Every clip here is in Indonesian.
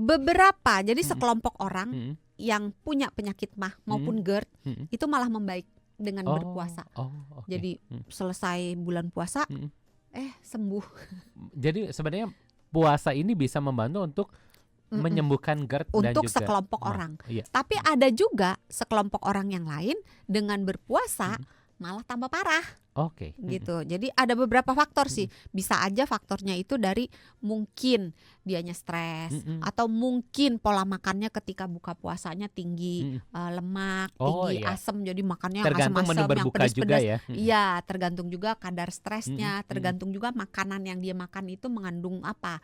beberapa, jadi Mm-mm. sekelompok orang Mm-mm. yang punya penyakit MAH maupun Mm-mm. GERD Mm-mm. itu malah membaik dengan berpuasa. Oke. Jadi selesai bulan puasa, Mm-mm. sembuh. Jadi sebenarnya puasa ini bisa membantu untuk Mm-mm. menyembuhkan GERD dan Untuk juga sekelompok MAH. orang. Iya. Tapi ada juga sekelompok orang yang lain dengan berpuasa malah tambah parah. Oke. Gitu. Jadi ada beberapa faktor sih. Bisa aja faktornya itu dari mungkin dianya stres atau mungkin pola makannya ketika buka puasanya tinggi lemak, tinggi asam, jadi makannya yang tergantung menu asam-asam, yang berbuka juga pedas-pedas. ya. Iya, tergantung juga kadar stresnya, tergantung juga makanan yang dia makan itu mengandung apa,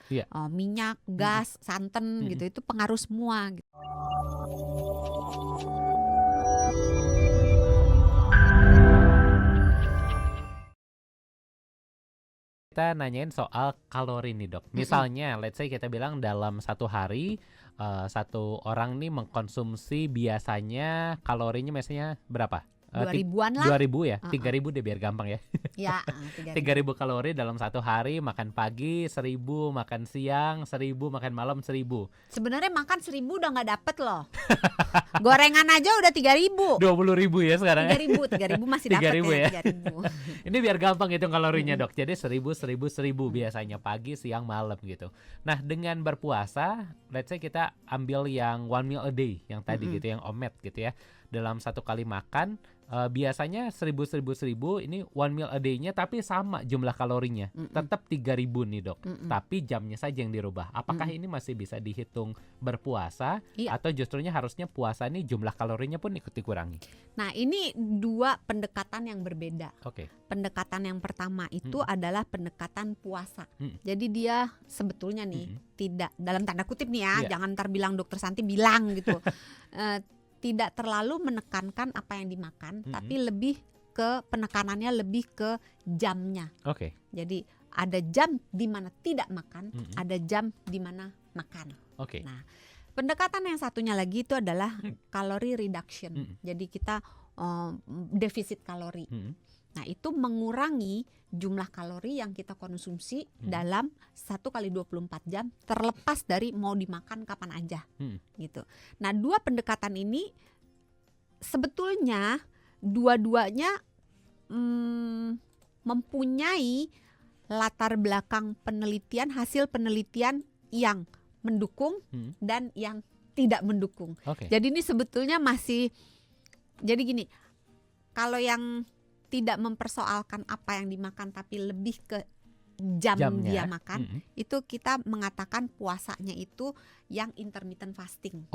minyak, gas, santan gitu, itu pengaruh semua. Gitu. Kita nanyain soal kalori nih dok. Misalnya, let's say kita bilang dalam satu hari satu orang nih mengkonsumsi biasanya kalorinya misalnya berapa? 2000-an lah. 2000 ya? 3000 deh biar gampang ya. Ya, 3000 kalori dalam satu hari, makan pagi 1000, makan siang 1000, makan malam 1000. Sebenarnya makan 1000 udah nggak dapet loh. Gorengan aja udah 3000. 20.000 ya sekarang. 3000 masih dapat ya. 3000. Ini biar gampang hitung kalorinya dok. Jadi 1000 biasanya pagi, siang, malam gitu. Nah dengan berpuasa, let's say kita ambil yang one meal a day yang tadi gitu, yang OMAD gitu ya. Dalam satu kali makan biasanya 1000 ini one meal a day-nya, tapi sama jumlah kalorinya. Tetap 3000 nih dok. Tapi jamnya saja yang dirubah. Apakah ini masih bisa dihitung berpuasa atau justrunya harusnya puasa nih jumlah kalorinya pun ikut dikurangi? Nah ini dua pendekatan yang berbeda. Oke. Pendekatan yang pertama itu adalah pendekatan puasa. Jadi dia sebetulnya nih tidak, dalam tanda kutip nih ya, jangan ntar bilang dokter Santi bilang gitu. Tidak terlalu menekankan apa yang dimakan, tapi lebih ke penekanannya lebih ke jamnya. Oke. Jadi ada jam di mana tidak makan, ada jam di mana makan. Oke. Nah, pendekatan yang satunya lagi itu adalah kalori reduction. Jadi kita defisit kalori. Nah, itu mengurangi jumlah kalori yang kita konsumsi dalam 1 kali 24 jam, terlepas dari mau dimakan kapan aja. Gitu. Nah, dua pendekatan ini sebetulnya dua-duanya mempunyai latar belakang penelitian, hasil penelitian yang mendukung dan yang tidak mendukung. Jadi ini sebetulnya masih, jadi gini, kalau yang tidak mempersoalkan apa yang dimakan tapi lebih ke jamnya dia makan, itu kita mengatakan puasanya itu yang intermittent fasting.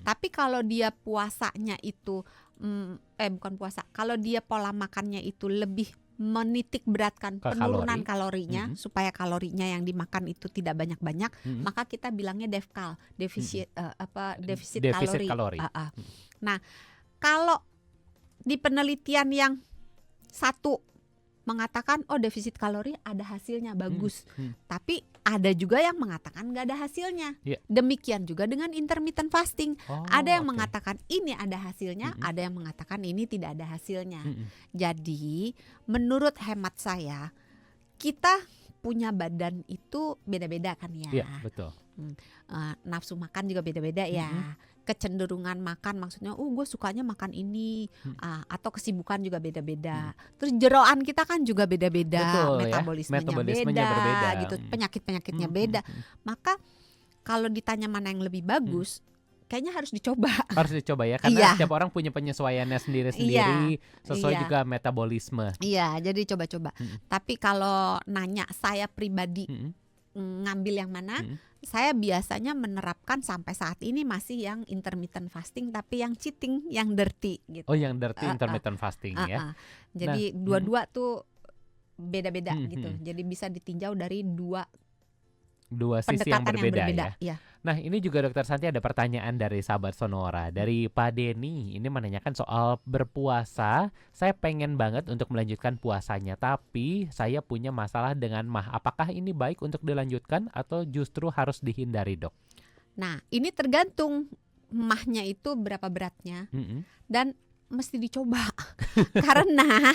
Tapi kalau dia puasanya itu bukan puasa, kalau dia pola makannya itu lebih menitik beratkan penurunan kalorinya supaya kalorinya yang dimakan itu tidak banyak-banyak, maka kita bilangnya DEFCAL, defisit kalori. Nah, kalau di penelitian yang satu mengatakan defisit kalori ada hasilnya bagus, tapi ada juga yang mengatakan nggak ada hasilnya. Demikian juga dengan intermittent fasting, ada yang mengatakan ini ada hasilnya, ada yang mengatakan ini tidak ada hasilnya. Jadi menurut hemat saya, kita punya badan itu beda-beda kan ya. Iya, betul. Nafsu makan juga beda-beda ya. Kecenderungan makan, maksudnya gue sukanya makan ini, atau kesibukan juga beda-beda. Terus jeroan kita kan juga beda-beda. Betul, metabolismenya berbeda gitu, penyakit-penyakitnya beda. Maka kalau ditanya mana yang lebih bagus, kayaknya harus dicoba. Harus dicoba ya, karena setiap orang punya penyesuaiannya sendiri-sendiri, sesuai juga metabolisme. Iya, jadi coba-coba. Tapi kalau nanya saya pribadi ngambil yang mana, saya biasanya menerapkan sampai saat ini masih yang intermittent fasting, tapi yang cheating, yang dirty gitu. Yang dirty intermittent fasting ya. Jadi dua-dua tuh beda-beda gitu. Jadi bisa ditinjau dari dua sisi yang berbeda ya. Nah ini juga Dokter Santi ada pertanyaan dari sahabat Sonora, dari Pak Denny. Ini menanyakan soal berpuasa. Saya pengen banget untuk melanjutkan puasanya, tapi saya punya masalah dengan MAH. Apakah ini baik untuk dilanjutkan atau justru harus dihindari dok? Nah ini tergantung MAH-nya itu berapa beratnya, dan mesti dicoba. Karena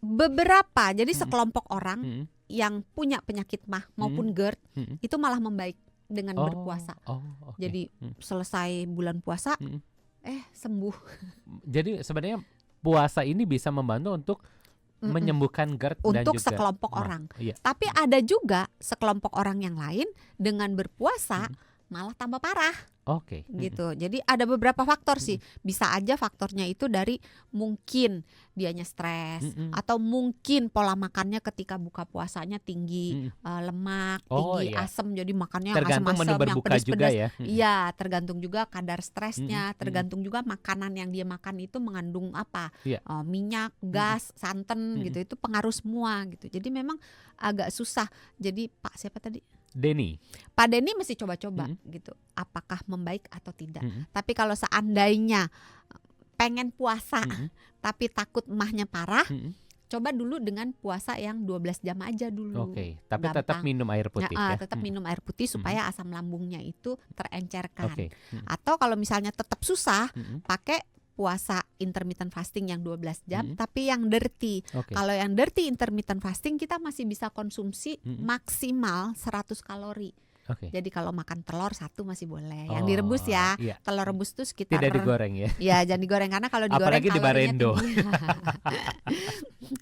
beberapa, jadi sekelompok orang yang punya penyakit MAH maupun GERD itu malah membaik dengan berpuasa. Okay. Jadi selesai bulan puasa, sembuh. Jadi sebenarnya puasa ini bisa membantu untuk menyembuhkan GERD dan untuk juga sekelompok orang. Iya. Tapi ada juga sekelompok orang yang lain dengan berpuasa malah tambah parah. Oke. Gitu. Jadi ada beberapa faktor sih. Bisa aja faktornya itu dari mungkin dianya stres atau mungkin pola makannya ketika buka puasanya tinggi lemak, tinggi asam, jadi makannya tergantung asam-asam menu yang berbuka juga pedas-pedas. ya. Iya, tergantung juga kadar stresnya, tergantung juga makanan yang dia makan itu mengandung apa. Minyak, gas, santan gitu. Itu pengaruh semua gitu. Jadi memang agak susah. Jadi Pak siapa tadi? Pak Denny mesti coba-coba gitu. Apakah membaik atau tidak. Tapi kalau seandainya pengen puasa tapi takut emahnya parah, coba dulu dengan puasa yang 12 jam aja dulu. Oke, tapi gampang. tetap minum air putih ya. Tetap minum air putih supaya asam lambungnya itu terencerkan. Atau kalau misalnya tetap susah, pakai puasa intermittent fasting yang 12 jam tapi yang dirty. Kalau yang dirty intermittent fasting kita masih bisa konsumsi maksimal 100 kalori. Jadi kalau makan telur 1 masih boleh. Yang direbus ya. Iya. Telur rebus tuh sekitar tidak digoreng ya. Ya, jangan digoreng karena kalau digoreng apalagi di Barendo.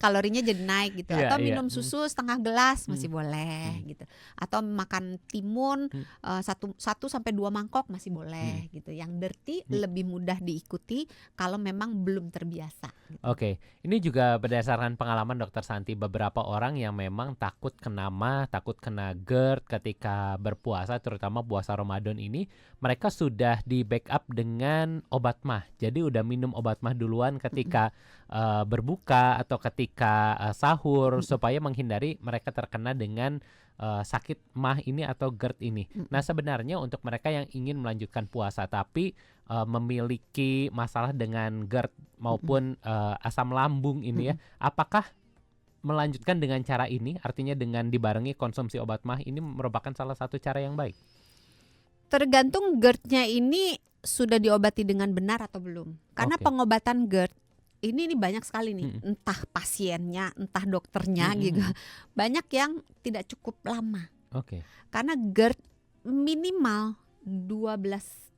Kalorinya jadi naik gitu. Atau minum susu setengah gelas masih boleh gitu. Atau makan timun 1 sampai 2 mangkok masih boleh gitu. Yang dirty lebih mudah diikuti kalau memang belum terbiasa gitu. Ini juga berdasarkan pengalaman Dokter Santi, beberapa orang yang memang takut kena MAH, takut kena GERD ketika berpuasa, terutama puasa Ramadan ini, mereka sudah di backup dengan obat MAH. Jadi udah minum obat MAH duluan ketika berbuka atau ketika sahur supaya menghindari mereka terkena dengan sakit MAH ini atau GERD ini. Nah, sebenarnya untuk mereka yang ingin melanjutkan puasa tapi memiliki masalah dengan GERD maupun asam lambung ini ya, apakah melanjutkan dengan cara ini, artinya dengan dibarengi konsumsi obat MAH ini merupakan salah satu cara yang baik? Tergantung GERD-nya ini sudah diobati dengan benar atau belum. Karena pengobatan GERD ini banyak sekali nih, entah pasiennya, entah dokternya gitu. Banyak yang tidak cukup lama. Karena GERD minimal 12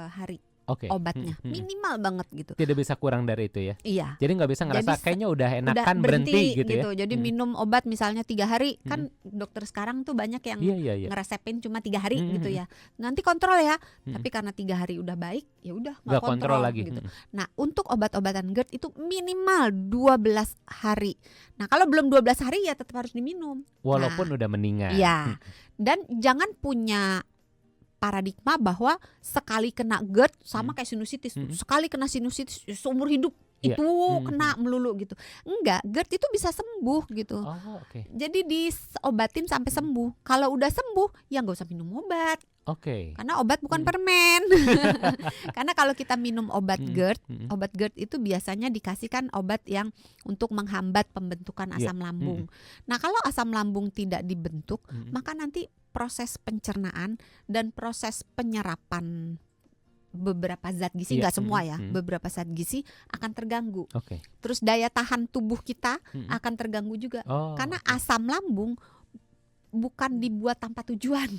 hari. Obatnya minimal banget gitu. Tidak bisa kurang dari itu ya. Iya. Jadi nggak bisa ngerasa kayaknya udah enakan berhenti gitu ya. Jadi minum obat misalnya 3 hari kan dokter sekarang tuh banyak yang ngeresepin cuma 3 hari gitu ya. Nanti kontrol ya. Tapi karena 3 hari udah baik, ya udah nggak kontrol lagi gitu. Nah, untuk obat-obatan GERD itu minimal 12 hari. Nah, kalau belum 12 hari ya tetap harus diminum. Walaupun udah meninggal. Iya. Dan jangan punya paradigma bahwa sekali kena GERD sama kayak sinusitis. Sekali kena sinusitis seumur hidup itu kena melulu gitu. Enggak, GERD itu bisa sembuh gitu. Jadi diobatin sampai sembuh. Kalau udah sembuh ya nggak usah minum obat. Karena obat bukan permen. Karena kalau kita minum obat GERD itu biasanya dikasihkan obat yang untuk menghambat pembentukan asam lambung. Nah, kalau asam lambung tidak dibentuk, maka nanti proses pencernaan dan proses penyerapan beberapa zat gizi, nggak semua ya, beberapa zat gizi akan terganggu. Terus daya tahan tubuh kita akan terganggu juga. Karena asam lambung bukan dibuat tanpa tujuan.